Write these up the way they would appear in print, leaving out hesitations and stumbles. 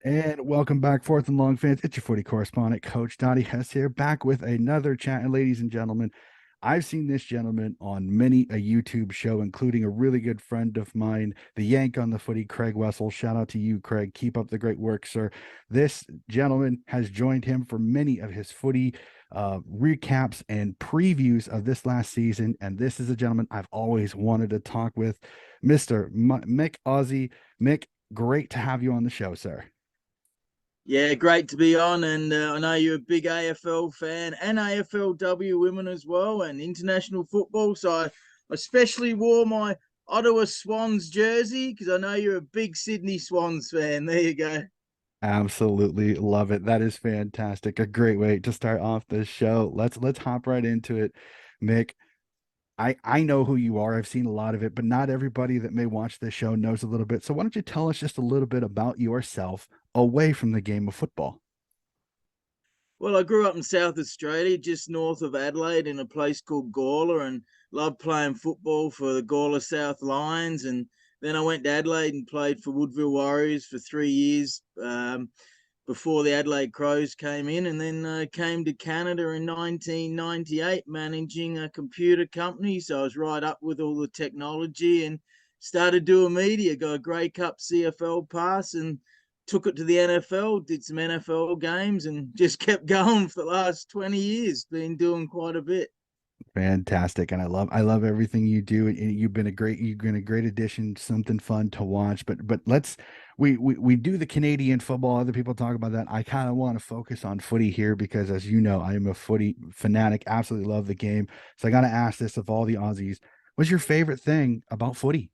And welcome back, fourth and long fans. It's your footy correspondent, Coach Donnie Hess here, back with another chat. And ladies and gentlemen, I've seen this gentleman on many a YouTube show, including a really good friend of mine, the Yank on the footy, Craig Wessel. Shout out to you, Craig. Keep up the great work, sir. This gentleman has joined him for many of his footy recaps and previews of this last season. And this is a gentleman I've always wanted to talk with, Mr. Myk Aussie. Mick, great to have you on the show, sir. Yeah, great to be on. And I know you're a big AFL fan and AFLW women as well, and international football. So I especially wore my Ottawa Swans jersey because I know you're a big Sydney Swans fan. There you go. Absolutely love it. That is fantastic. A great way to start off this show. Let's hop right into it. Mick, I know who you are. I've seen a lot of it, but not everybody that may watch this show knows a little bit. So why don't you tell us just a little bit about yourself away from the game of football? Well, I grew up in South Australia, just north of Adelaide, in a place called Gawler, and loved playing football for the Gawler South Lions. And then I went to Adelaide and played for Woodville Warriors for 3 years before the Adelaide Crows came in, and then came to Canada in 1998, managing a computer company. So I was right up with all the technology and started doing media. Got a Grey Cup CFL pass and took it to the NFL, did some NFL games, and just kept going for the last 20 years. Been doing quite a bit. Fantastic. And I love everything you do. And you've been a great addition, something fun to watch. But we do the Canadian football. Other people talk about that. I kind of want to focus on footy here because as you know, I am a footy fanatic, absolutely love the game. So I gotta ask this of all the Aussies, what's your favorite thing about footy?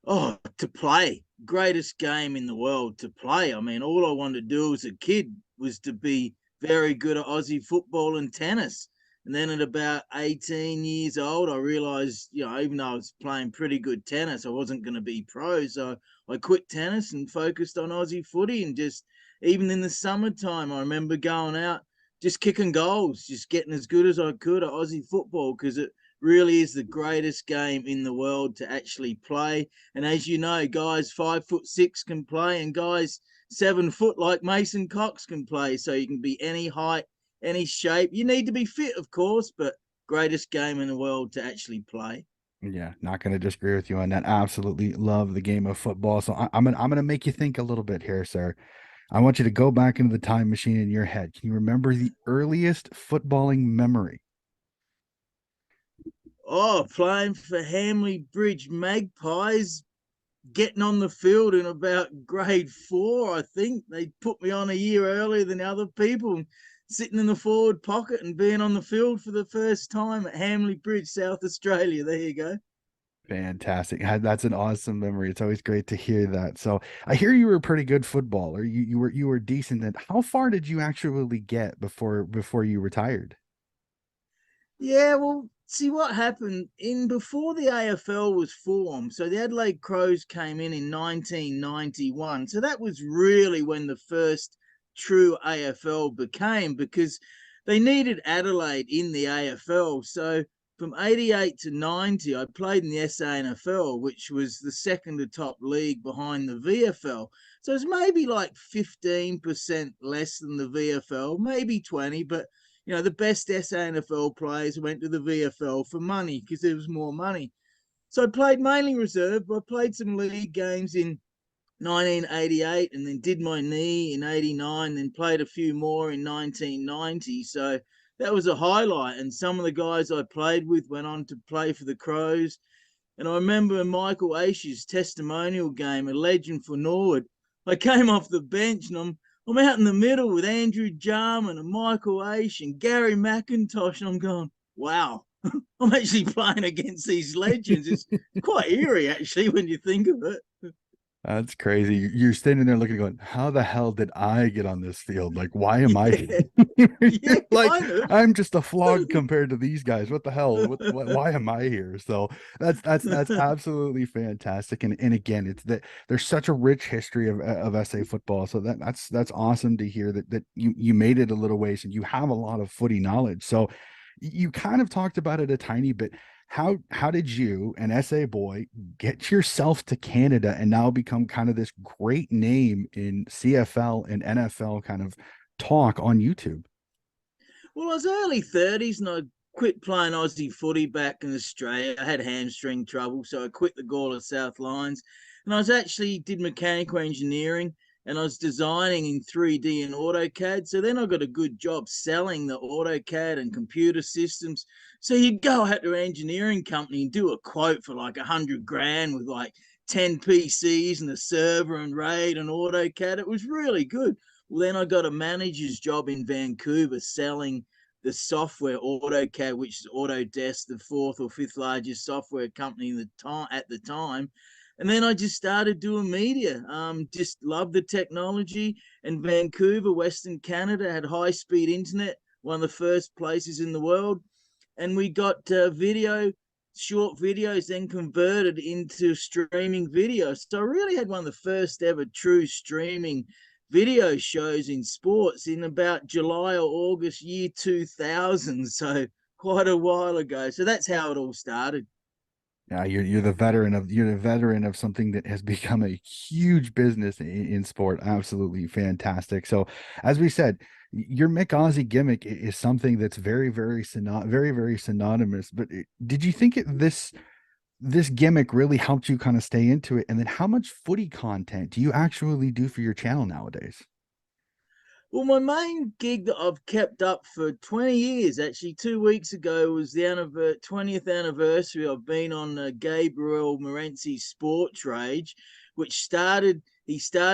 Oh, to play. Greatest game in the world to play. I mean, all I wanted to do as a kid was to be very good at Aussie football and tennis. And then at about 18 years old, I realized, even though I was playing pretty good tennis, I wasn't going to be pro. So I quit tennis and focused on Aussie footy. And just even in the summertime, I remember going out, just kicking goals, just getting as good as I could at Aussie football because it really is the greatest game in the world to actually play. And as you know, guys 5'6" can play, and guys 7 foot like Mason Cox can play. So you can be any height, any shape. You need to be fit, of course, but greatest game in the world to actually play. Yeah, not going to disagree with you on that. Absolutely love the game of football. So I'm gonna make you think a little bit here, sir. I want you to go back into the time machine in your head. Can you remember the earliest footballing memory? Oh, playing for Hamley Bridge Magpies, getting on the field in about grade 4, I think. They put me on a year earlier than other people, sitting in the forward pocket and being on the field for the first time at Hamley Bridge, South Australia. There you go. Fantastic. That's an awesome memory. It's always great to hear that. So I hear you were a pretty good footballer. You were decent at how far did you actually get before you retired? Yeah, well, see what happened in before the AFL was formed. So the Adelaide Crows came in 1991. So that was really when the first true AFL became because they needed Adelaide in the AFL. So from 88 to 90, I played in the SANFL, which was the second to top league behind the VFL. So it's maybe like 15% less than the VFL, maybe 20, but the best SANFL players went to the VFL for money because there was more money. So I played mainly reserve, but I played some league games in 1988 and then did my knee in 89, then played a few more in 1990. So that was a highlight. And some of the guys I played with went on to play for the Crows. And I remember Michael Aish's testimonial game, a legend for Norwood. I came off the bench and I'm out in the middle with Andrew Jarman and Michael Aish and Gary McIntosh, and I'm going, wow, I'm actually playing against these legends. It's quite eerie, actually, when you think of it. That's crazy. You're standing there looking, going, "How the hell did I get on this field? Like, why am I Yeah, here? yeah, Like, kind of. I'm just a flog compared to these guys. What the hell? Why am I here?" So that's absolutely fantastic. And again, it's that there's such a rich history of SA football. So that's awesome to hear that you made it a little ways and you have a lot of footy knowledge. So you kind of talked about it a tiny bit. how did you, an SA boy, get yourself to Canada and now become kind of this great name in CFL and NFL kind of talk on YouTube? Well, I was early 30s and I quit playing Aussie footy back in Australia. I had hamstring trouble, so I quit the Gawler South Lions. And I was actually did mechanical engineering and I was designing in 3D and AutoCAD. So then I got a good job selling the AutoCAD and computer systems. So you'd go out to an engineering company and do a quote for like 100 grand with like 10 PCs and a server and RAID and AutoCAD. It was really good. Well, then I got a manager's job in Vancouver selling the software AutoCAD, which is Autodesk, the fourth or fifth largest software company at the time. And then I just started doing media. Just loved the technology. And Vancouver, Western Canada, had high speed internet, one of the first places in the world. And we got short videos then converted into streaming video. So I really had one of the first ever true streaming video shows in sports in about July or August year 2000. So quite a while ago. So that's how it all started. Yeah, you're the veteran of something that has become a huge business in sport. Absolutely fantastic. So, as we said, your Myk Aussie gimmick is something that's very synonymous. But did you think this gimmick really helped you kind of stay into it? And then, how much footy content do you actually do for your channel nowadays? Well, my main gig that I've kept up for 20 years, actually, 2 weeks ago was the 20th anniversary. I've been on Gabriel Morency's Sports Rage, he started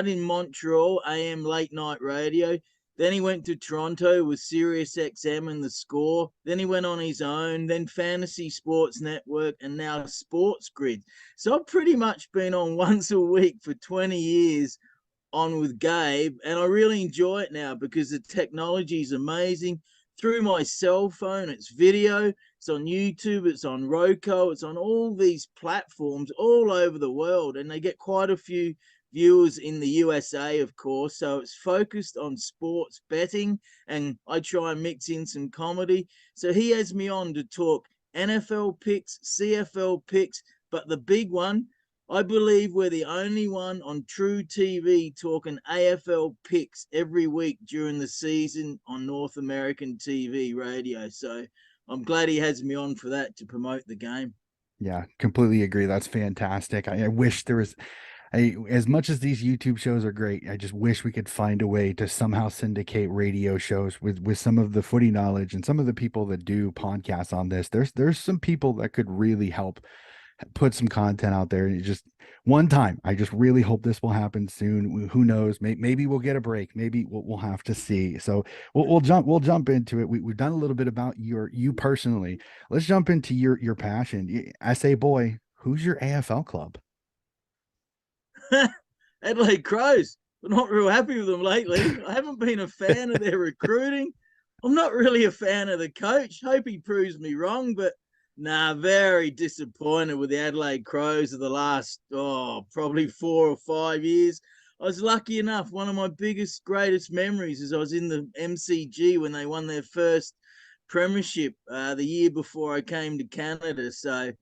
in Montreal, AM late night radio. Then he went to Toronto with Sirius XM and The Score. Then he went on his own, then Fantasy Sports Network, and now Sports Grid. So I've pretty much been on once a week for 20 years on with Gabe, and I really enjoy it now because the technology is amazing. Through my cell phone, it's video, it's on YouTube, it's on Roku, it's on all these platforms all over the world, and they get quite a few viewers in the USA, of course. So it's focused on sports betting, and I try and mix in some comedy. So he has me on to talk NFL picks, CFL picks, but the big one, I believe we're the only one on True TV talking AFL picks every week during the season on North American TV radio. So I'm glad he has me on for that to promote the game. Yeah, completely agree. That's fantastic. I wish there was as much as these YouTube shows are great, I just wish we could find a way to somehow syndicate radio shows with some of the footy knowledge and some of the people that do podcasts on this. There's some people that could really help put some content out there. And just one time, I just really hope this will happen soon. Who knows? Maybe we'll get a break. Maybe we'll have to see. So we'll jump into it. We've done a little bit about you personally. Let's jump into your passion. SA boy, who's your AFL club? Adelaide Crows. I'm not real happy with them lately. I haven't been a fan of their recruiting. I'm not really a fan of the coach. Hope he proves me wrong, but nah, very disappointed with the Adelaide Crows of the last, probably 4 or 5 years. I was lucky enough. One of my biggest, greatest memories is I was in the MCG when they won their first premiership the year before I came to Canada. So,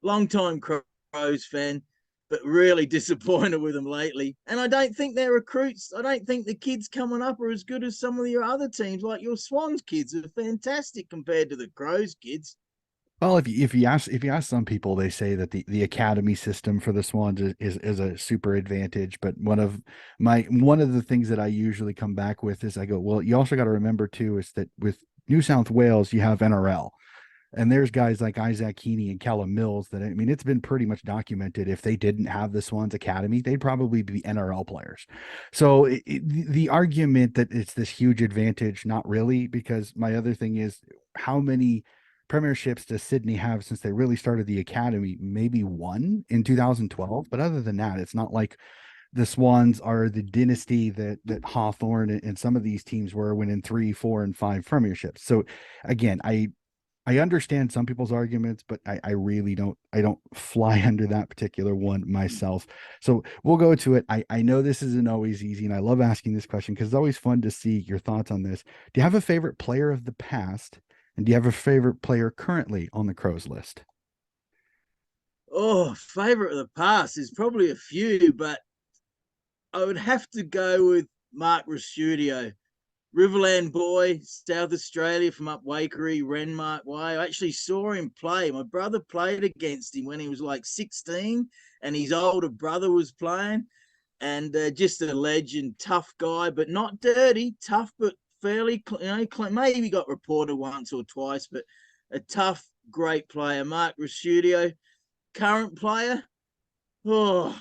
long time Crows fan, but really disappointed with them lately. And I don't think their recruits, I don't think the kids coming up are as good as some of your other teams, like your Swans kids are fantastic compared to the Crows kids. Well, if you ask some people, they say that the academy system for the Swans is a super advantage. But one of the things that I usually come back with is I go, well, you also got to remember too is that with New South Wales you have NRL, and there's guys like Isaac Heaney and Callum Mills that, I mean, it's been pretty much documented. If they didn't have the Swans Academy, they'd probably be NRL players. So the argument that it's this huge advantage, not really, because my other thing is how many premierships does Sydney have since they really started the academy? Maybe one in 2012. But other than that, it's not like the Swans are the dynasty that Hawthorn and some of these teams were winning 3, 4, and 5 premierships. So again, I understand some people's arguments, but I really don't fly under that particular one myself. So we'll go to it. I know this isn't always easy, and I love asking this question because it's always fun to see your thoughts on this. Do you have a favorite player of the past? And do you have a favorite player currently on the Crows list? Oh, favorite of the past is probably a few, but I would have to go with Mark Studio, Riverland boy, South Australia from up Waikery, Renmark Way. I actually saw him play. My brother played against him when he was like 16, and his older brother was playing. And just a legend, tough guy, but not dirty, tough, but fairly, maybe got reported once or twice, but a tough, great player. Mark Studio, current player. Oh,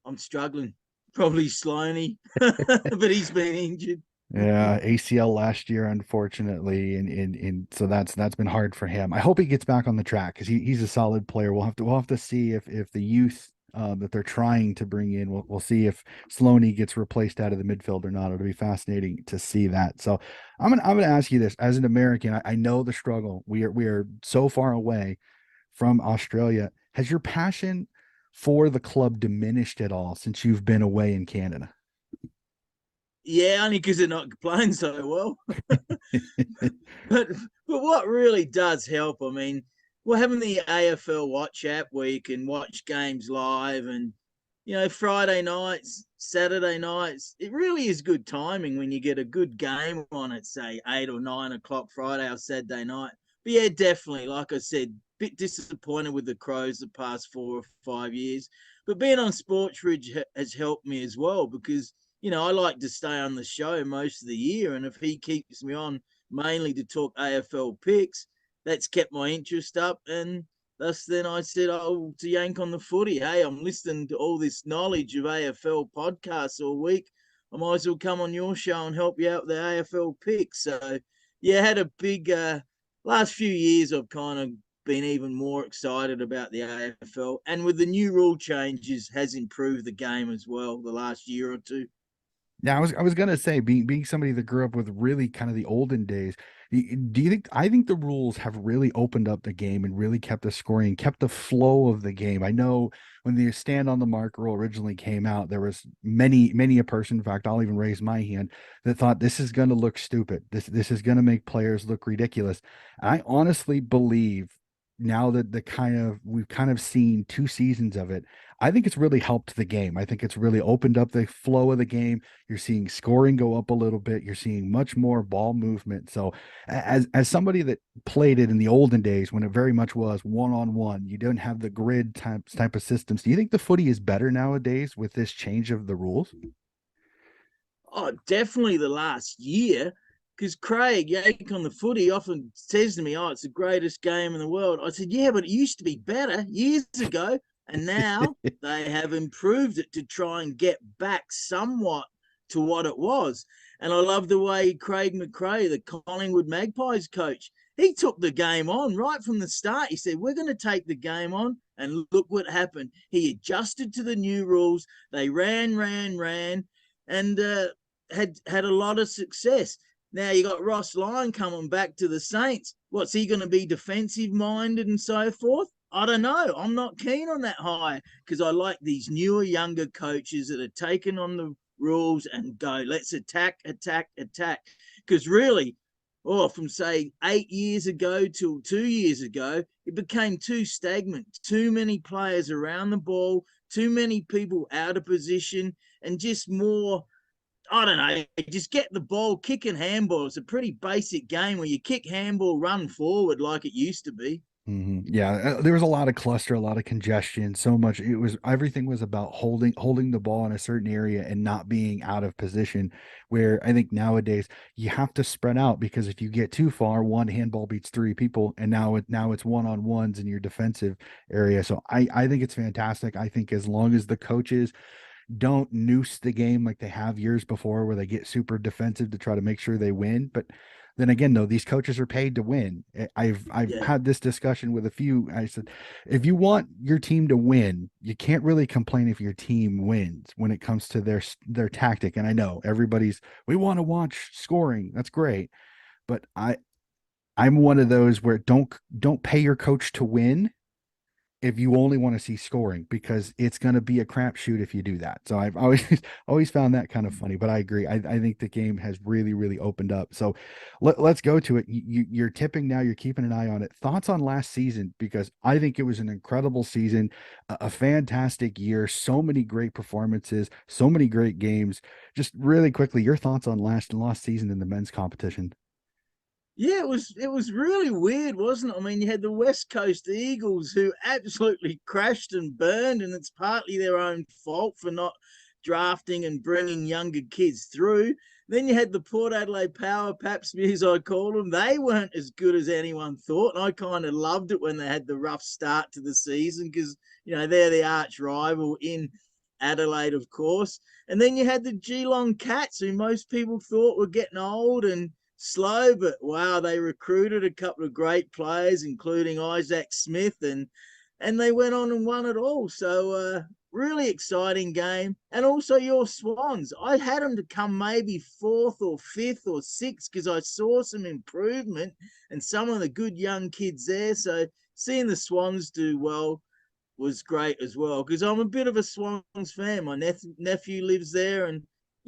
I'm struggling. Probably Sloaney, but he's been injured. Yeah, ACL last year, unfortunately, and so that's been hard for him. I hope he gets back on the track because he's a solid player. We'll have to see if the youth that they're trying to bring in, we'll see if Sloaney gets replaced out of the midfield or not. It'll be fascinating to see that. So I'm gonna ask you this as an American. I know the struggle. We are so far away from Australia. Has your passion for the club diminished at all since you've been away in Canada? Yeah, only because they're not playing so well. but but what really does help, I mean, we're having the AFL Watch app where you can watch games live, and Friday nights, Saturday nights. It really is good timing when you get a good game on at say 8 or 9 o'clock Friday or Saturday night. But yeah, definitely, like I said, bit disappointed with the Crows the past 4 or 5 years. But being on Sportsridge has helped me as well because I like to stay on the show most of the year, and if he keeps me on mainly to talk AFL picks, that's kept my interest up. And thus, then I said, "Oh, to yank on the footy. Hey, I'm listening to all this knowledge of AFL podcasts all week. I might as well come on your show and help you out with the AFL picks." So, yeah, had a big last few years. I've kind of been even more excited about the AFL, and with the new rule changes, has improved the game as well the last year or two. Now, I was gonna say, being somebody that grew up with really kind of the olden days, do you think I think the rules have really opened up the game and really kept the scoring, kept the flow of the game? I know when the stand on the mark rule originally came out, there was many a person, in fact, I'll even raise my hand, that thought this is gonna look stupid. This is gonna make players look ridiculous. I honestly believe now that we've kind of seen 2 seasons of it, I think it's really helped the game. I think it's really opened up the flow of the game. You're seeing scoring go up a little bit. You're seeing much more ball movement. So, as somebody that played it in the olden days when it very much was one on one, you don't have the grid type of systems. Do you think the footy is better nowadays with this change of the rules? Oh, definitely the last year. Because Craig Yank on the footy often says to me, "Oh, it's the greatest game in the world." I said, "Yeah, but it used to be better years ago, and now they have improved it to try and get back somewhat to what it was." And I love the way Craig McRae, the Collingwood Magpies coach, he took the game on right from the start. He said, "We're going to take the game on," and look what happened. He adjusted to the new rules. They ran, and had a lot of success. Now you got Ross Lyon coming back to the Saints. What's he going to be, defensive minded and so forth? I don't know. I'm not keen on that hire because I like these newer, younger coaches that are taking on the rules and go, let's attack, attack, attack. Because really, from say 8 years ago till 2 years ago, it became too stagnant. Too many players around the ball, too many people out of position, and just more. I don't know, just get the ball, kicking handball. It's a pretty basic game where you kick handball, run forward like it used to be. Yeah, there was a lot of cluster, a lot of congestion, so much. It was everything was about holding the ball in a certain area and not being out of position. Where I think nowadays you have to spread out because if you get too far, one handball beats three people, and now it's one-on-ones in your defensive area. So I think it's fantastic. I think as long as the coaches don't noose the game like they have years before, where they get super defensive to try to make sure they win. But then again, though, these coaches are paid to win. I've Yeah, had this discussion with a few. I said, if you want your team to win, you can't really complain if your team wins when it comes to their tactic. And I know we want to watch scoring. That's great, but I'm one of those where don't pay your coach to win, if you only want to see scoring, because it's going to be a crapshoot if you do that. So I've always always found that kind of funny. But I agree. I think the game has really opened up. So let's go to it. You're tipping now. You're keeping an eye on it. Thoughts on last season? Because I think it was an incredible season, a fantastic year. So many great performances, so many great games. Just really quickly, your thoughts on last season in the men's competition? Yeah, it was really weird, wasn't it? I mean, you had the West Coast Eagles who absolutely crashed and burned, and it's partly their own fault for not drafting and bringing younger kids through. Then you had the Port Adelaide Power Paps, as I call them. They weren't as good as anyone thought, and I kind of loved it when they had the rough start to the season because they're the arch rival in Adelaide, of course. And then you had the Geelong Cats, who most people thought were getting old and slow, but wow, they recruited a couple of great players, including Isaac Smith, and they went on and won it all. So really exciting game. And also your Swans. I had them to come maybe fourth or fifth or sixth because I saw some improvement and some of the good young kids there. So seeing the Swans do well was great as well because I'm a bit of a Swans fan. My nephew lives there, and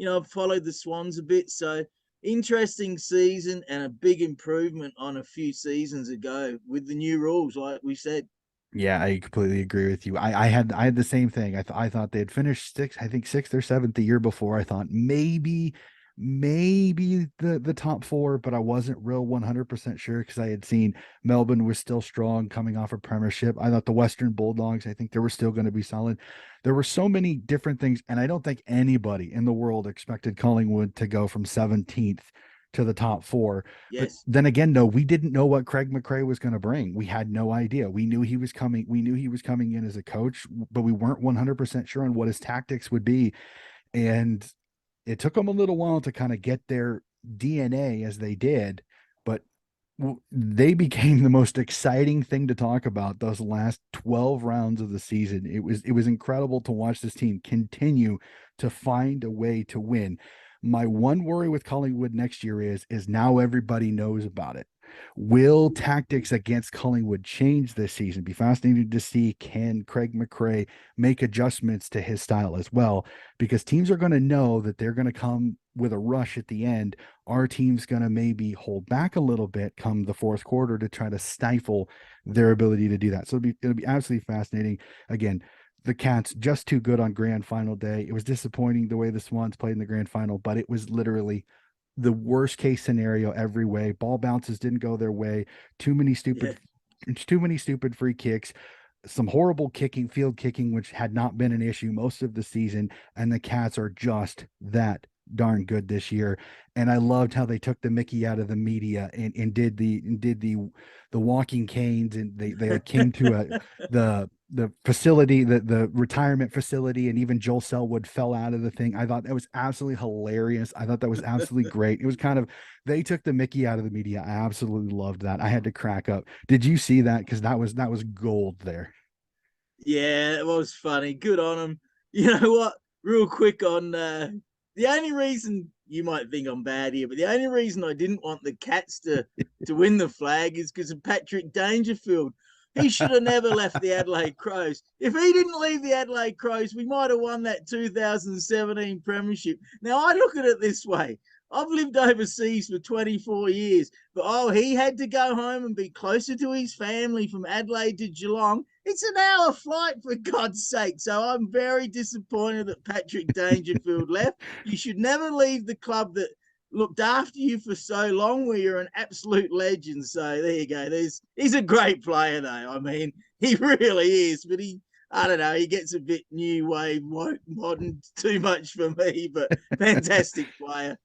I've followed the Swans a bit. So interesting season and a big improvement on a few seasons ago with the new rules, like we said. Yeah, I completely agree with you. I had the same thing. I thought they had finished sixth, I think sixth or seventh the year before. I thought maybe the top four, but I wasn't real 100% sure because I had seen Melbourne was still strong coming off a premiership. I thought the Western Bulldogs, I think they were still going to be solid. There were so many different things, and I don't think anybody in the world expected Collingwood to go from 17th to the top four. But Yes. then again, no, we didn't know what Craig McRae was going to bring. We had no idea. We knew he was coming. We knew he was coming in as a coach, but we weren't 100% sure on what his tactics would be. And it took them a little while to kind of get their DNA as they did, but they became the most exciting thing to talk about those last 12 rounds of the season. It was incredible to watch this team continue to find a way to win. My one worry with Collingwood next year is now everybody knows about it. Will tactics against Collingwood change this season? Be fascinating to see, can Craig McRae make adjustments to his style as well, because teams are going to know that they're going to come with a rush at the end. Our team's going to maybe hold back a little bit come the fourth quarter to try to stifle their ability to do that. So it'll be absolutely fascinating. Again, the Cats just too good on grand final day. It was disappointing the way the Swans played in the grand final, but it was literally the worst case scenario every way. Ball bounces didn't go their way. Too many Yeah. stupid too many stupid free kicks, some horrible kicking, field kicking, which had not been an issue most of the season. And the Cats are just that darn good this year. And I loved how they took the Mickey out of the media and did the walking canes, and they like came to the facility, the retirement facility, and even Joel Selwood fell out of the thing. I thought that was absolutely hilarious. I thought that was absolutely great. It was kind of, they took the Mickey out of the media. I absolutely loved that. I had to crack up. Did you see that? Because that was gold there. Yeah, it was funny. Good on him. You know what? Real quick on the only reason you might think I'm bad here, but the only reason I didn't want the Cats to win the flag is because of Patrick Dangerfield. He should have never left the Adelaide Crows. If he didn't leave the Adelaide Crows, we might have won that 2017 premiership. Now I look at it this way. I've lived overseas for 24 years, but he had to go home and be closer to his family from Adelaide to Geelong. It's an hour flight, for God's sake. So I'm very disappointed that Patrick Dangerfield left. You should never leave the club that looked after you for so long, where you're an absolute legend. So there you go. He's a great player, though. I mean, he really is. But I don't know, he gets a bit new wave, modern, too much for me. But fantastic player.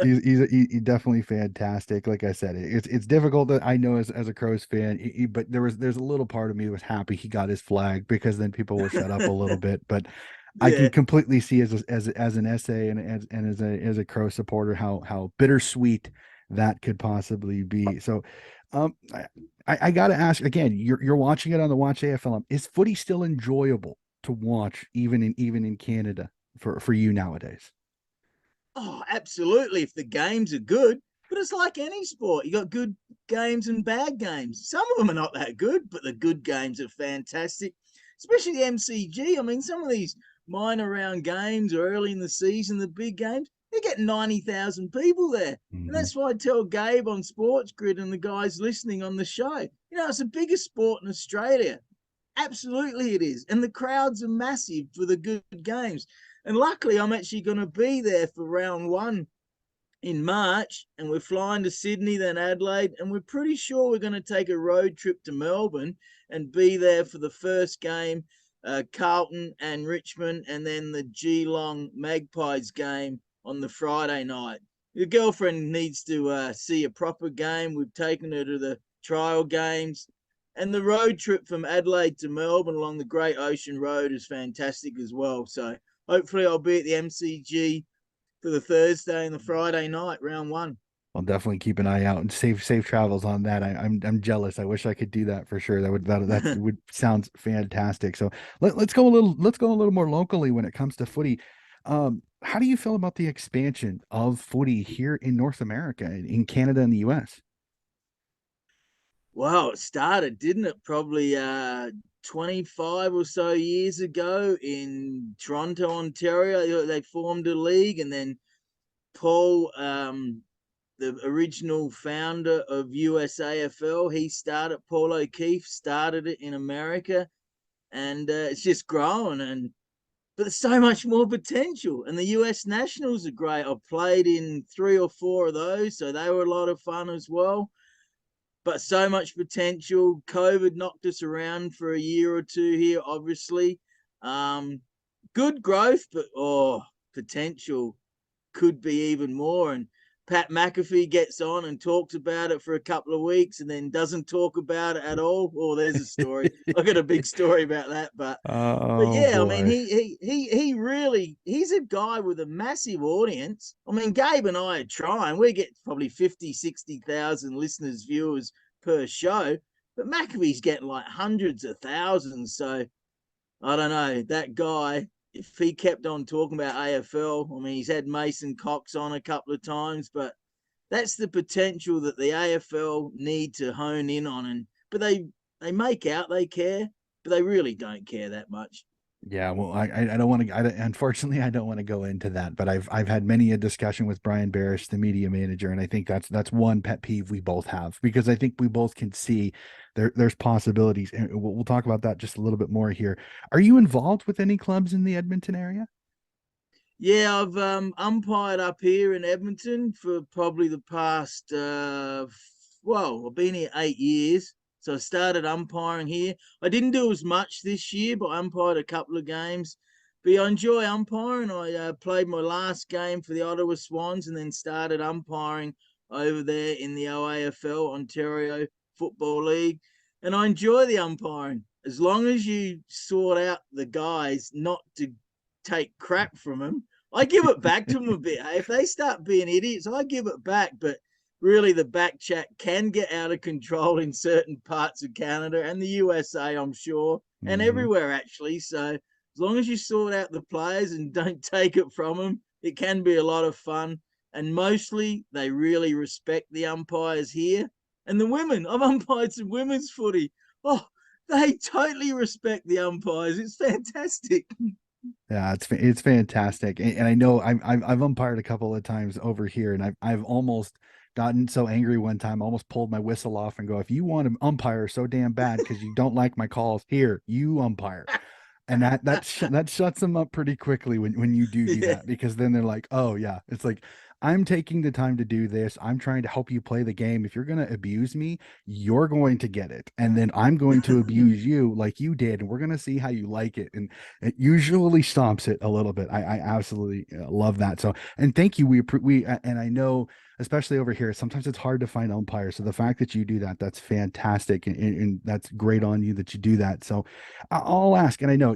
He's definitely fantastic. Like I said, it's difficult that I know as a Crows fan, but there's a little part of me that was happy he got his flag, because then people will shut up a little bit. But I can Yeah. completely see as an essay and as a Crow supporter how bittersweet that could possibly be. So, um, I got to ask again. You're watching it on the Watch AFL. Is footy still enjoyable to watch, even in Canada for you nowadays? Oh, absolutely. If the games are good. But it's like any sport. You got good games and bad games. Some of them are not that good, but the good games are fantastic, especially the MCG. I mean, some of these minor round games or early in the season, the big games, they get 90,000 people there. And Mhm. that's why I tell Gabe on Sports Grid and the guys listening on the show, it's the biggest sport in Australia. Absolutely, it is. And the crowds are massive for the good games. And luckily, I'm actually going to be there for round one in March, and we're flying to Sydney, then Adelaide, and we're pretty sure we're going to take a road trip to Melbourne and be there for the first game, Carlton and Richmond, and then the Geelong Magpies game on the Friday night. The girlfriend needs to see a proper game. We've taken her to the trial games. And the road trip from Adelaide to Melbourne along the Great Ocean Road is fantastic as well. So hopefully I'll be at the MCG for the Thursday and the Friday night, round one. I'll definitely keep an eye out and safe travels on that. I'm jealous. I wish I could do that for sure. That would sounds fantastic. So let's go a little more locally when it comes to footy. How do you feel about the expansion of footy here in North America, in Canada and the US? Wow, it started, didn't it? Probably 25 or so years ago in Toronto, Ontario. They formed a league, and then Paul, the original founder of USAFL, Paul O'Keefe started it in America, and it's just growing. But there's so much more potential. And the US Nationals are great. I've played in 3 or 4 of those, so they were a lot of fun as well. But so much potential. COVID knocked us around for a year or two here, obviously. Um, Good growth, but potential could be even more. And Pat McAfee gets on and talks about it for a couple of weeks and then doesn't talk about it at all. Oh, there's a story. I got a big story about that, but Oh yeah, I mean, boy. he really he's a guy with a massive audience. I mean, Gabe and I are trying. We get probably 50, 60,000 listeners, viewers per show, but McAfee's getting like hundreds of thousands. So I don't know. That guy, if he kept on talking about AFL, I mean, he's had Mason Cox on a couple of times, but that's the potential that the AFL need to hone in on. But they make out they care, but they really don't care that much. Yeah, well, I don't want to. Unfortunately, I don't want to go into that. But I've had many a discussion with Brian Barish, the media manager, and I think that's one pet peeve we both have, because I think we both can see there's possibilities, and we'll talk about that just a little bit more here. Are you involved with any clubs in the Edmonton area? Yeah, I've umpired up here in Edmonton for probably the past well, I've been here 8 years. So I started umpiring here. I didn't do as much this year, but I umpired a couple of games. But I enjoy umpiring. I played my last game for the Ottawa Swans and then started umpiring over there in the OAFL, Ontario Football League. And I enjoy the umpiring. As long as you sort out the guys not to take crap from them, I give it back to them a bit. Hey, if they start being idiots, I give it back. But really, the back chat can get out of control in certain parts of Canada and the USA, I'm sure, and Hmm. everywhere actually. So as long as you sort out the players and don't take it from them, it can be a lot of fun. And mostly, they really respect the umpires here. And the women, I've umpired some women's footy. Oh, they totally respect the umpires. It's fantastic. Yeah, it's fantastic, and I know I've umpired a couple of times over here, and I've almost gotten so angry one time, I almost pulled my whistle off and go, if you want to umpire so damn bad because you don't like my calls, here you umpire. And that shuts them up pretty quickly when you do Yeah. that, because then they're like, oh yeah, it's like, I'm taking the time to do this, I'm trying to help you play the game. If you're going to abuse me, you're going to get it, and then I'm going to abuse you like you did, and we're going to see how you like it. And it usually stomps it a little bit. I absolutely love that. So, and thank you. And I know, especially over here, sometimes it's hard to find umpires, so the fact that you do that, that's fantastic, and that's great on you that you do that. So I'll ask, and I know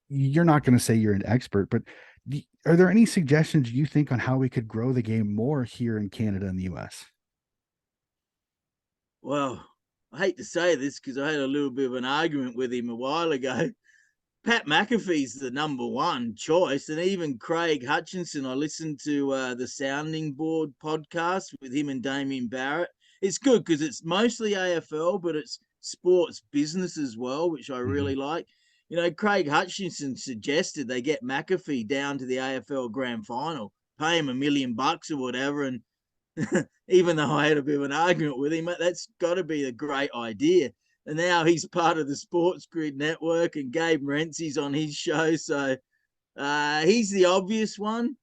you're not going to say you're an expert, but are there any suggestions you think on how we could grow the game more here in Canada and the US? Well, I hate to say this because I had a little bit of an argument with him a while ago, Pat McAfee's the number one choice, and even Craig Hutchinson. I listened to the Sounding Board podcast with him and Damien Barrett. It's good because it's mostly AFL, but it's sports business as well, which I Mhm. really like. You know, Craig Hutchinson suggested they get McAfee down to the AFL Grand Final, pay him $1 million or whatever, and even though I had a bit of an argument with him, that's got to be a great idea. And now he's part of the Sports Grid Network, and Gabe Rentzie's on his show, so he's the obvious one.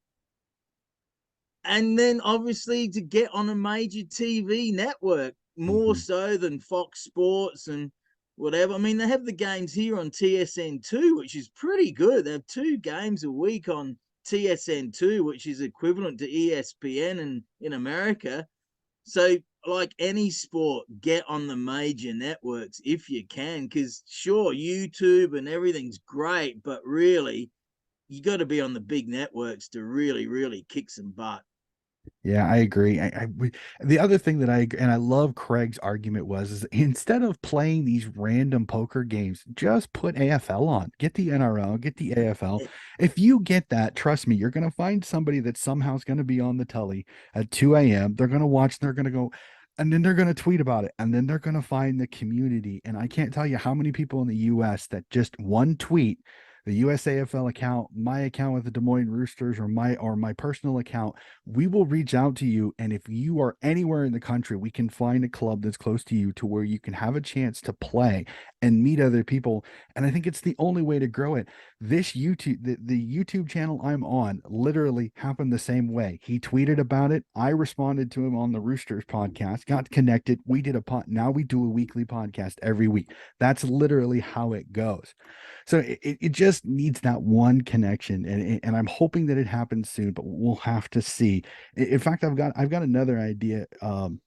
And then obviously to get on a major TV network, more Mhm. so than Fox Sports and whatever. I mean, they have the games here on TSN2, which is pretty good. They have 2 games a week on TSN2, which is equivalent to ESPN in America. So, like any sport, get on the major networks if you can, because sure, YouTube and everything's great, but really, you got to be on the big networks to really, really kick some butt. Yeah, I agree. The other thing that I love Craig's argument was is instead of playing these random poker games, just put AFL on. Get the NRL, get the AFL. If you get that, trust me, you're going to find somebody that somehow is going to be on the telly at 2 a.m. They're going to watch, they're going to go, and then they're going to tweet about it, and then they're going to find the community. And I can't tell you how many people in the U.S. that just one tweet, the USAFL account, my account with the Des Moines Roosters, or my personal account, we will reach out to you. And if you are anywhere in the country, we can find a club that's close to you to where you can have a chance to play and meet other people. And I think it's the only way to grow it. This YouTube, the YouTube channel I'm on, literally happened the same way. He tweeted about it. I responded to him on the Roosters podcast, got connected. We did a pod. Now we do a weekly podcast every week. That's literally how it goes. So it just needs that one connection, and I'm hoping that it happens soon, but we'll have to see. In fact, I've got another idea coming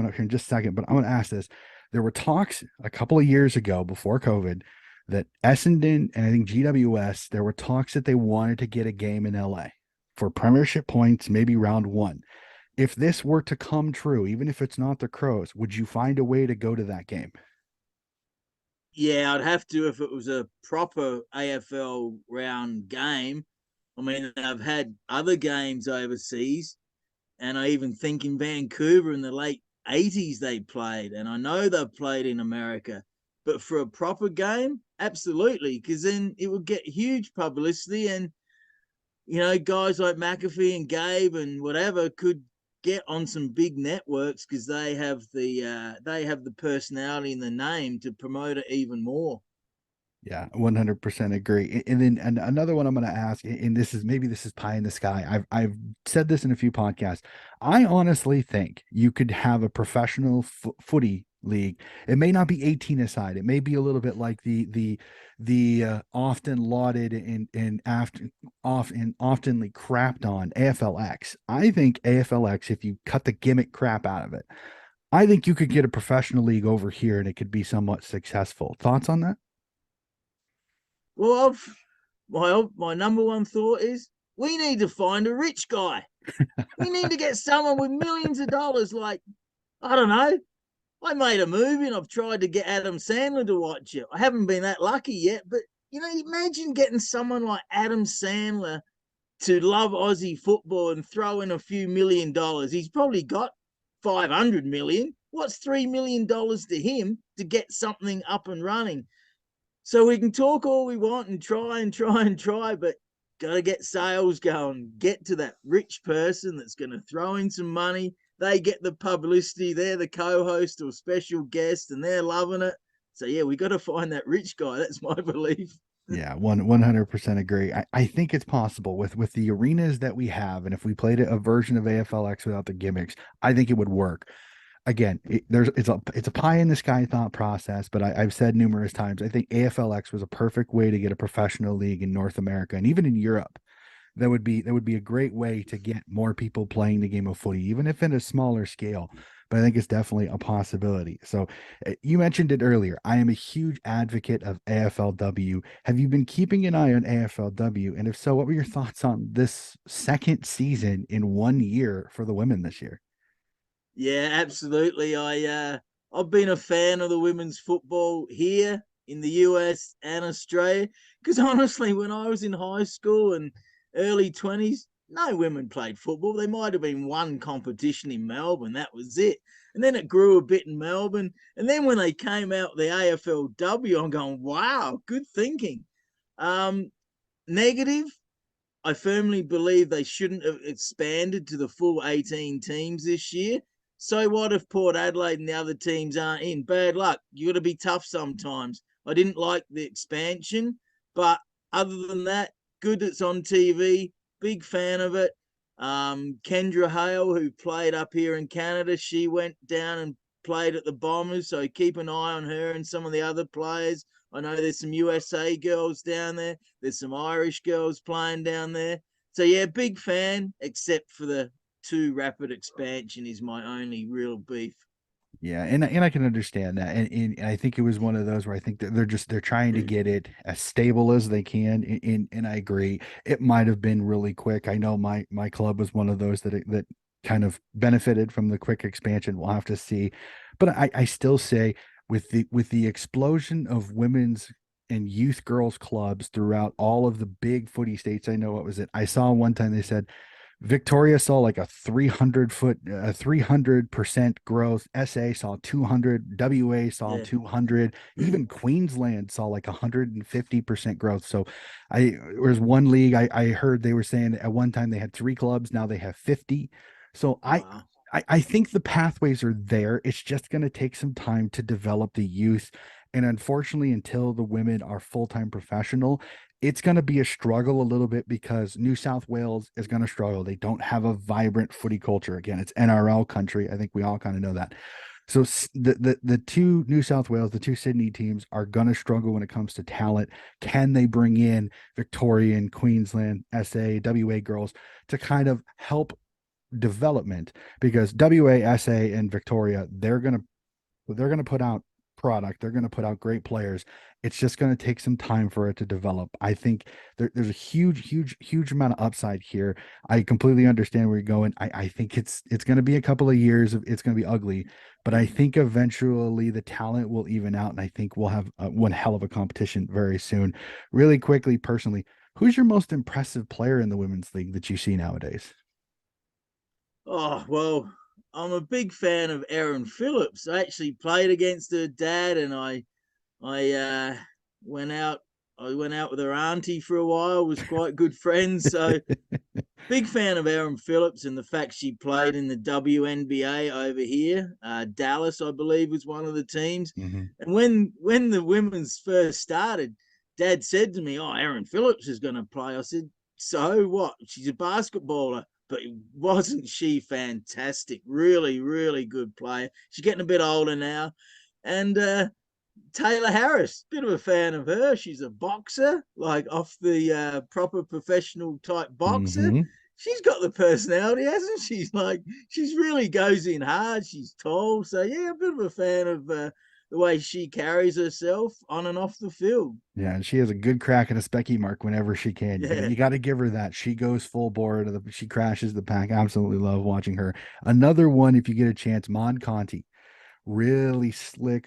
up here in just a second, but I want to ask this. There were talks a couple of years ago before COVID that Essendon and I think GWS, there were talks that they wanted to get a game in LA for premiership points, maybe round one. If this were to come true, even if it's not the Crows, would you find a way to go to that game? Yeah, I'd have to if it was a proper AFL round game. I mean, I've had other games overseas, and I even think in Vancouver in the late 80s they played, and I know they've played in America. But for a proper game, absolutely, because then it would get huge publicity, and guys like McAfee and Gabe and whatever could get on some big networks because they have the personality and the name to promote it even more. Yeah, 100% agree. And then another one I'm going to ask, and this is pie in the sky. I've said this in a few podcasts. I honestly think you could have a professional footy league. It may not be 18 aside. It may be a little bit like the often lauded and after oftenly crapped on AFLX. I think AFLX, if you cut the gimmick crap out of it, I think you could get a professional league over here and it could be somewhat successful. Thoughts on that? Well, my number one thought is we need to find a rich guy. We need to get someone with millions of dollars. Like, I don't know. I made a movie and I've tried to get Adam Sandler to watch it. I haven't been that lucky yet, but imagine getting someone like Adam Sandler to love Aussie football and throw in a few $1 million. He's probably got 500 million. What's $3 million to him to get something up and running? So we can talk all we want and try and try and try, but got to get sales going. Get to that rich person that's going to throw in some money. They get the publicity. They're the co-host or special guest, and they're loving it. So yeah, we got to find that rich guy. That's my belief. Yeah, 100% agree. I think it's possible with the arenas that we have, and if we played a version of AFLX without the gimmicks, I think it would work. Again, it's a pie in the sky thought process, but I've said numerous times, I think AFLX was a perfect way to get a professional league in North America and even in Europe. That would be a great way to get more people playing the game of footy, even if in a smaller scale. But I think it's definitely a possibility. So you mentioned it earlier. I am a huge advocate of AFLW. Have you been keeping an eye on AFLW? And if so, what were your thoughts on this second season in 1 year for the women this year? Yeah, absolutely. I've been a fan of the women's football here. in the US and Australia. Because honestly, when I was in high school and early 20s, no women played football. There might have been one competition in Melbourne, that was it. And then it grew a bit in Melbourne. And then when they came out the AFLW, I'm going, wow, good thinking. Um, Negative, I firmly believe they shouldn't have expanded to the full 18 teams this year. So what if Port Adelaide and the other teams aren't in? Bad luck. You got to be tough sometimes. I didn't like the expansion, but other than that, good it's on TV. Big fan of it. Kendra Hale, who played up here in Canada, she went down and played at the Bombers. So keep an eye on her and some of the other players. I know there's some USA girls down there. There's some Irish girls playing down there. So yeah, big fan, except for the too rapid expansion is my only real beef. Yeah, and I can understand that, and I think it was one of those where I think that they're trying to get it as stable as they can, and I agree. It might have been really quick. I know my club was one of those that kind of benefited from the quick expansion. We'll have to see, but I still say with the explosion of women's and youth girls clubs throughout all of the big footy states. I know what was it? I saw one time they said Victoria saw like a 300% growth. SA saw 200. WA saw Yeah. 200. Even Queensland saw like 150% growth. So there was one league I heard they were saying at one time they had three clubs. Now they have 50. So Wow. I think the pathways are there. It's just going to take some time to develop the youth. And unfortunately, until the women are full-time professional, it's going to be a struggle a little bit because New South Wales is going to struggle. They don't have a vibrant footy culture. Again, it's NRL country. I think we all kind of know that. So the two New South Wales, the two Sydney teams are going to struggle when it comes to talent. Can they bring in Victorian, Queensland, SA, WA girls to kind of help development? Because WA, SA, and Victoria, they're going to put out product. They're going to put out great players. It's just going to take some time for it to develop. I think there's a huge amount of upside here. I completely understand where you're going. I think it's going to be a couple of years. It's going to be ugly, but I think eventually the talent will even out, and I think we'll have one hell of a competition very soon. Really quickly, personally, who's your most impressive player in the women's league that you see nowadays? Oh, well, I'm a big fan of Erin Phillips. I actually played against her dad and I went out I went out with her auntie for a while, was quite good friends. So big fan of Erin Phillips and the fact she played in the WNBA over here. Dallas, I believe, was one of the teams. Mhm. And when the women's first started, Dad said to me, "Oh, Erin Phillips is going to play." I said, "So what? She's a basketballer." But wasn't she fantastic? Really, really good player. She's getting a bit older now. And Taylor Harris, bit of a fan of her. She's a boxer, like off the proper professional type boxer. Mhm. She's got the personality, hasn't she? Like she's really goes in hard. She's tall, so yeah, a bit of a fan of the way she carries herself on and off the field. Yeah, and she has a good crack at a specky mark whenever she can. Yeah, You got to give her that. She goes full bore. She crashes the pack. Absolutely love watching her. Another one, if you get a chance, Mon Conti, really slick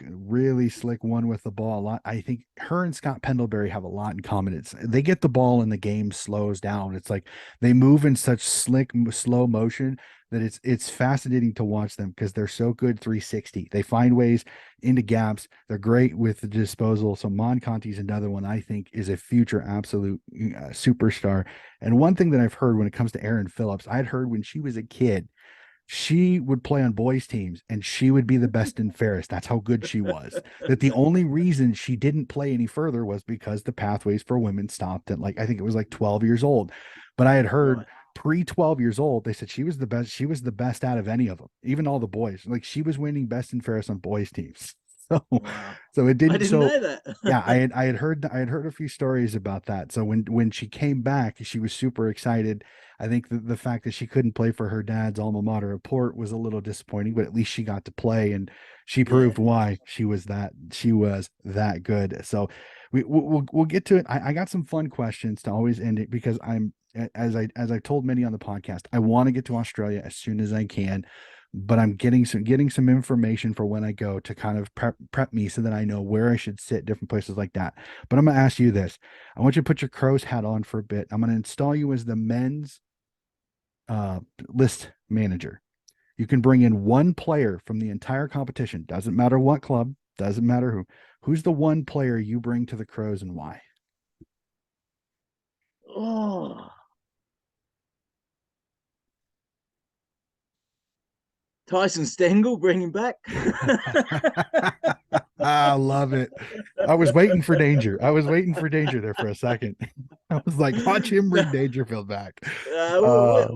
one with the ball. A lot. I think her and Scott Pendlebury have a lot in common. They get the ball and the game slows down. It's like they move in such slow motion that it's fascinating to watch them because they're so good 360. They find ways into gaps. They're great with the disposal. So Mon Conti's another one I think is a future absolute superstar. And one thing that I've heard when it comes to Erin Phillips, I'd heard when she was a kid she would play on boys teams and she would be the best and fairest. That's how good she was. That the only reason she didn't play any further was because the pathways for women stopped at like I think it was like 12 years old. But I had heard right. pre 12 years old, they said she was the best. She was the best out of any of them, even all the boys. Like she was winning best and fairest on boys teams. So, Wow, so it I didn't. didn't So know yeah, that. I had heard a few stories about that. So when she came back, she was super excited. I think the fact that she couldn't play for her dad's alma mater of Port was a little disappointing, but at least she got to play and she Yeah, proved why she was that good. So we'll get to it. I got some fun questions to always end it because I'm as I told many on the podcast, I want to get to Australia as soon as I can. but I'm getting some information for when I go to kind of prep me so that I know where I should sit, different places like that. But I'm gonna ask you this. I want you to put your Crows hat on for a bit. I'm gonna install you as the men's uh, list manager. You can bring in one player from the entire competition. Doesn't matter what club, doesn't matter who. Who's the one player you bring to the Crows and why? Oh, Tyson Stengel, bring him back. I love it. I was waiting for danger. I was waiting for danger there for a second. I was like, watch him No, bring Dangerfield back. we, Uh,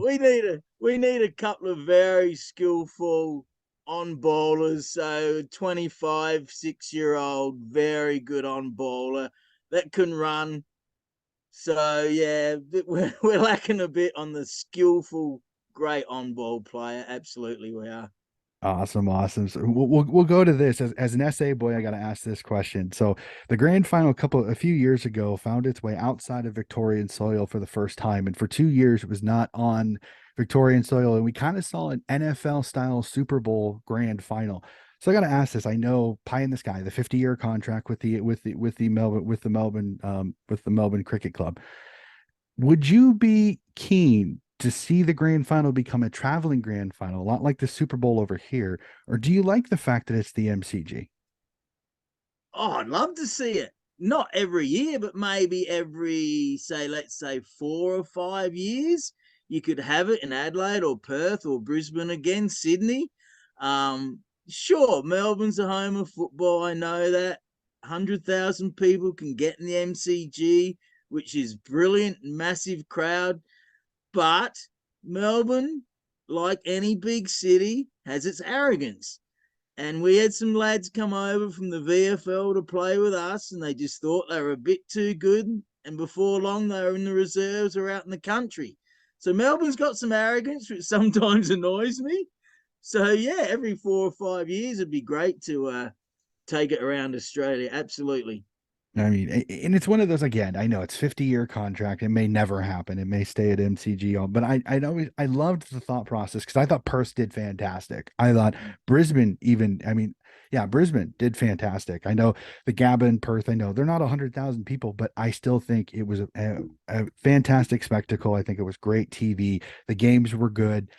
we need a couple of very skillful on bowlers. So 25, 6 year old, very good on bowler that can run. So yeah, we're lacking a bit on the skillful, great on ball player. Absolutely, we are. Awesome, awesome. So we'll go to this as an SA boy. I got to ask this question. So the grand final a few years ago found its way outside of Victorian soil for the first time, and for 2 years it was not on Victorian soil, and we kind of saw an NFL style Super Bowl grand final. So I got to ask this. I know pie in the sky, the 50-year contract with the Melbourne Cricket Club. Would you be keen to see the grand final become a traveling grand final, a lot like the Super Bowl over here? Or do you like the fact that it's the MCG? Oh, I'd love to see it. Not every year, but maybe every, say, let's say 4 or 5 years. You could have it in Adelaide or Perth or Brisbane again, Sydney. Sure, Melbourne's the home of football. I know that. 100,000 people can get in the MCG, which is brilliant, massive crowd. But Melbourne, like any big city, has its arrogance. And we had some lads come over from the VFL to play with us, and they just thought they were a bit too good. And before long, they were in the reserves or out in the country. So Melbourne's got some arrogance, which sometimes annoys me. So yeah, every 4 or 5 years, it'd be great to take it around Australia. Absolutely. I mean, and it's one of those again. I know it's 50-year contract. It may never happen. It may stay at MCG. But I know I loved the thought process because I thought Perth did fantastic. I thought Brisbane even. I mean, yeah, Brisbane did fantastic. I know the Gabba Perth. I know they're not 100,000 people, but I still think it was a fantastic spectacle. I think it was great TV. The games were good.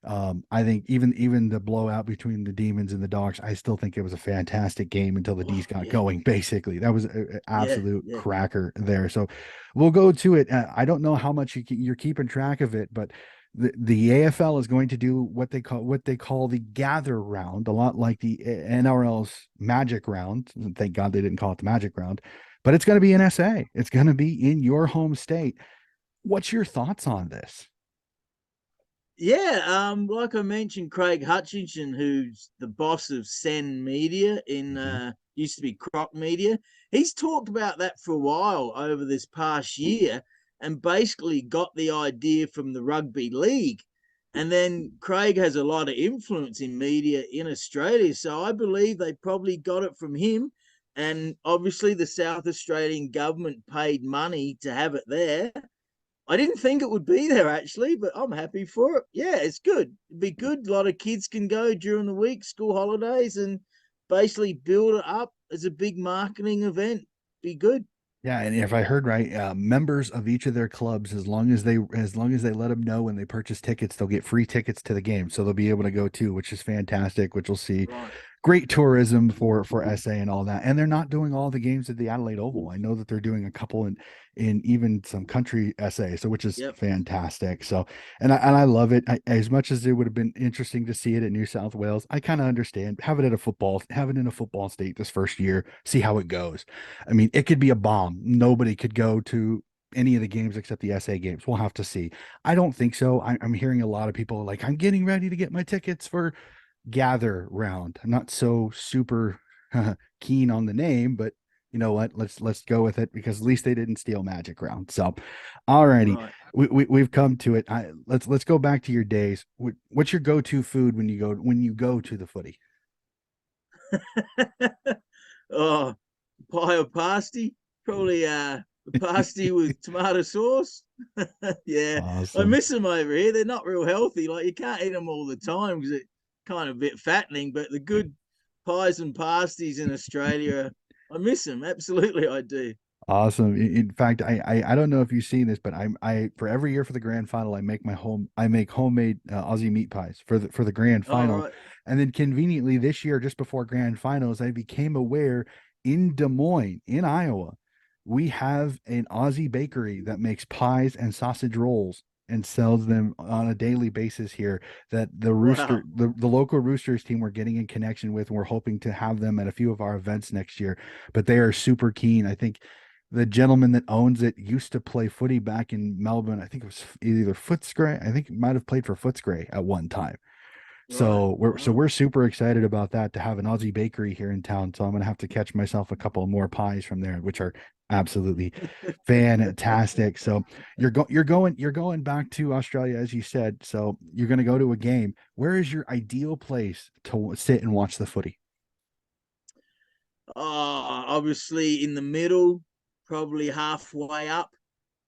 I think even the blowout between the Demons and the Dogs, I still think it was a fantastic game until the D's Oh got yeah, going. Basically, that was an yeah, absolute yeah. cracker there. So we'll go to it. I don't know how much you're keeping track of it, but the AFL is going to do what they call the gather round, a lot like the NRL's Magic Round. Thank God they didn't call it the Magic Round, but it's going to be in SA. It's going to be in your home state. What's your thoughts on this? Yeah, like I mentioned, Craig Hutchinson, who's the boss of Sen Media in Mhm. used to be Croc Media, he's talked about that for a while over this past year, and basically got the idea from the rugby league. And then Craig has a lot of influence in media in Australia, so I believe they probably got it from him. And obviously, the South Australian government paid money to have it there. I didn't think it would be there actually, but I'm happy for it. Yeah, it's good. It'd be good. A lot of kids can go during the week, school holidays, and basically build it up as a big marketing event. Be good. Yeah, and if I heard right, members of each of their clubs, as long as they let them know when they purchase tickets, they'll get free tickets to the game, so they'll be able to go too, which is fantastic. Which will see Right. great tourism for SA and all that. And they're not doing all the games at the Adelaide Oval. I know that they're doing a couple in even some country SA, so which is Yep. fantastic. So and I love it. As much as it would have been interesting to see it at New South Wales, I kind of understand have it in a football state this first year, see how it goes. I mean, it could be a bomb. Nobody could go to any of the games except the SA games. We'll have to see. I don't think so. I'm hearing a lot of people like, I'm getting ready to get my tickets for gather round. I'm not so super keen on the name, but you know what? Let's go with it because at least they didn't steal Magic Round. So, alrighty, Right. we've come to it. Let's go back to your days. What's your go-to food when you go to the footy? Oh, pie or pasty? Probably a pasty with tomato sauce. Yeah, I Awesome. miss them over here. They're not real healthy. Like you can't eat them all the time because kind of a bit fattening, but the good pies and pasties in Australia, I miss them. Absolutely, I do. Awesome. In fact, I don't know if you've seen this, but I for every year for the grand final, I make homemade Aussie meat pies for the grand All final, right. and then conveniently this year, just before grand finals, I became aware in Des Moines, in Iowa, we have an Aussie bakery that makes pies and sausage rolls and sells them on a daily basis here. That Wow. the local Roosters team we're getting in connection with, and we're hoping to have them at a few of our events next year. But they are super keen. I think the gentleman that owns it used to play footy back in Melbourne. I think it was either Footscray. I think it might have played for Footscray at one time. Right. So Wow. we're super excited about that to have an Aussie bakery here in town. So I'm gonna have to catch myself a couple more pies from there, which are absolutely fantastic. So you're going back to Australia as you said. So you're gonna go to a game. Where is your ideal place to sit and watch the footy? Obviously in the middle, probably halfway up.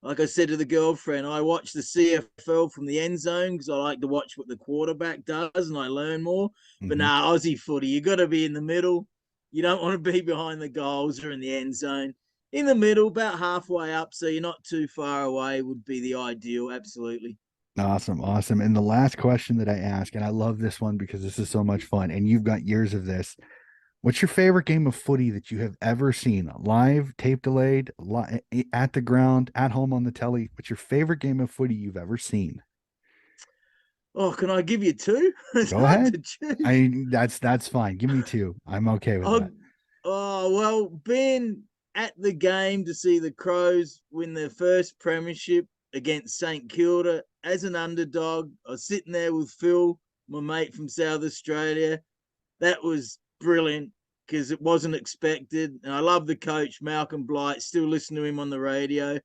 Like I said to the girlfriend, I watch the CFL from the end zone because I like to watch what the quarterback does and I learn more. But Mhm. nah, Aussie footy, you got to be in the middle. You don't want to be behind the goals or in the end zone. In the middle, about halfway up, so you're not too far away, would be the ideal. Absolutely. Awesome, awesome. And the last question that I ask, and I love this one because this is so much fun, and you've got years of this. What's your favorite game of footy that you have ever seen? Live, tape delayed, at the ground, at home on the telly? What's your favorite game of footy you've ever seen? Oh, can I give you two? It's Go hard ahead. to choose. That's fine. Give me two. I'm okay with that. Oh, well, being at the game to see the Crows win their first premiership against St Kilda as an underdog. I was sitting there with Phil, my mate from South Australia. That was brilliant because it wasn't expected. And I love the coach, Malcolm Blight, still listen to him on the radio.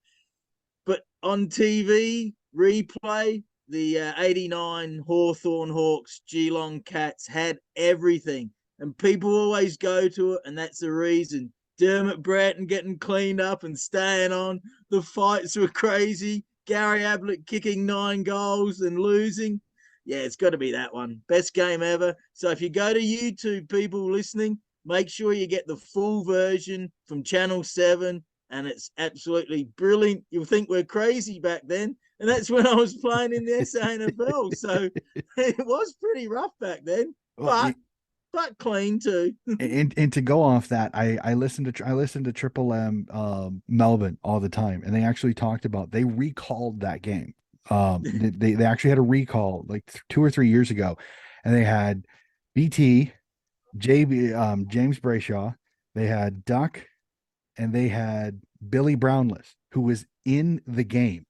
But on TV, replay, the 89 Hawthorn Hawks, Geelong Cats had everything. And people always go to it, and that's the reason. Dermot Bratton getting cleaned up and staying on. The fights were crazy. Gary Ablett kicking 9 goals and losing. Yeah, it's got to be that one. Best game ever. So if you go to YouTube, people listening, make sure you get the full version from Channel 7 and it's absolutely brilliant. You'll think we're crazy back then. And that's when I was playing in the SANFL. So it was pretty rough back then, Well, but clean too. and to go off that, I listened to Triple M Melbourne all the time, and they actually talked about they recalled that game. They actually had a recall like 2 or 3 years ago, and they had BT, JB, James Brayshaw, they had Duck, and they had Billy Brownless, who was in the game.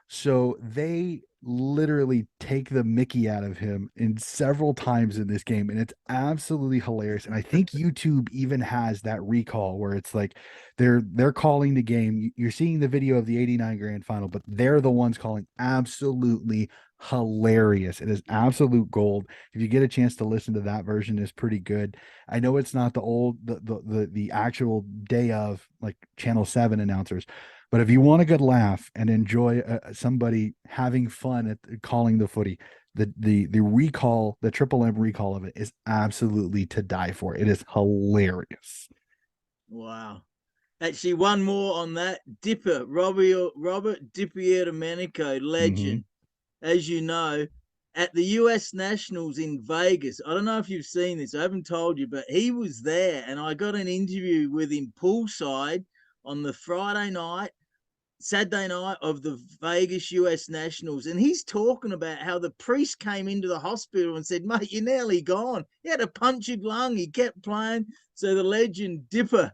So they literally take the Mickey out of him in several times in this game, and it's absolutely hilarious. And I think YouTube even has that recall where it's like they're calling the game. You're seeing the video of the '89 grand final, but they're the ones calling. Absolutely hilarious. It is absolute gold. If you get a chance to listen to that version, it's pretty good. I know it's not the old the actual day of like Channel 7 announcers, but if you want a good laugh and enjoy somebody having fun at calling the footy, the recall, the Triple M recall of it is absolutely to die for. It is hilarious. Wow. Actually, one more on that. Dipper, Robert Dipierdomenico, Hmm. legend. As you know, at the US Nationals in Vegas. I don't know if you've seen this, I haven't told you, but he was there and I got an interview with him poolside on the Saturday night of the Vegas US Nationals. And he's talking about how the priest came into the hospital and said, "Mate, you're nearly gone." He had a punctured lung. He kept playing. So the legend Dipper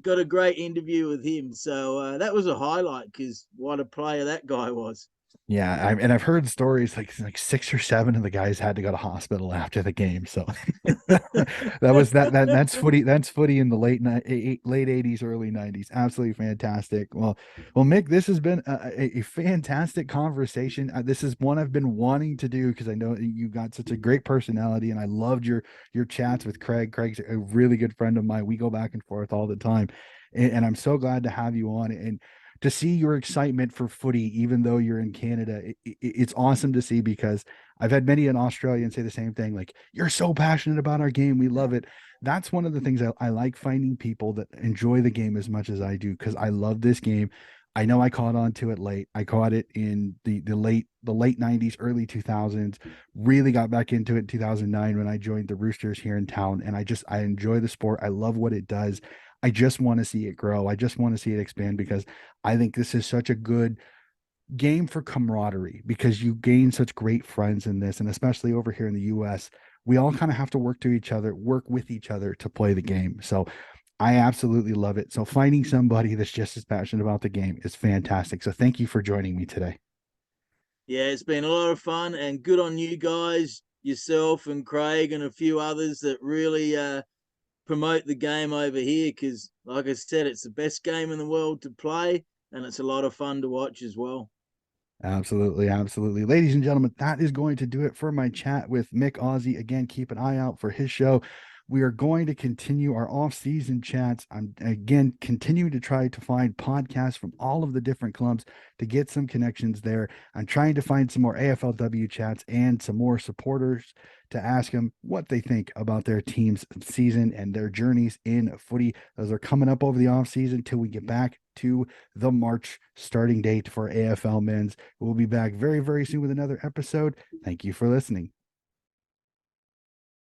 got a great interview with him. So that was a highlight because what a player that guy was. Yeah, and I've heard stories like 6 or 7 of the guys had to go to hospital after the game. So that was that's footy. That's footy in the late '80s, early '90s. Absolutely fantastic. Well, Mick, this has been a fantastic conversation. This is one I've been wanting to do because I know you got such a great personality, and I loved your chats with Craig. Craig's a really good friend of mine. We go back and forth all the time, and I'm so glad to have you on. And to see your excitement for footy, even though you're in Canada, it's awesome to see because I've had many an Australian say the same thing, like, you're so passionate about our game. We love it. That's one of the things I like, finding people that enjoy the game as much as I do, because I love this game. I know I caught on to it late. I caught it in the late 90s, early 2000s. Really got back into it in 2009 when I joined the Roosters here in town, and I enjoy the sport. I love what it does. I just want to see it grow. I just want to see it expand, because I think this is such a good game for camaraderie, because you gain such great friends in this, and especially over here in the US, we all kind of have to work with each other to play the game. So I absolutely love it. So finding somebody that's just as passionate about the game is fantastic. So thank you for joining me today. Yeah, it's been a lot of fun, and good on you guys, yourself and Craig and a few others that really promote the game over here. Because, like I said, it's the best game in the world to play, and it's a lot of fun to watch as well. Absolutely, absolutely. Ladies and gentlemen, that is going to do it for my chat with Myk Aussie. Again, keep an eye out for his show. We are going to continue our off-season chats. I'm again continuing to try to find podcasts from all of the different clubs to get some connections there. I'm trying to find some more AFLW chats and some more supporters to ask them what they think about their team's season and their journeys in footy. Those are coming up over the off-season till we get back to the March starting date for AFL men's. We'll be back very, very soon with another episode. Thank you for listening.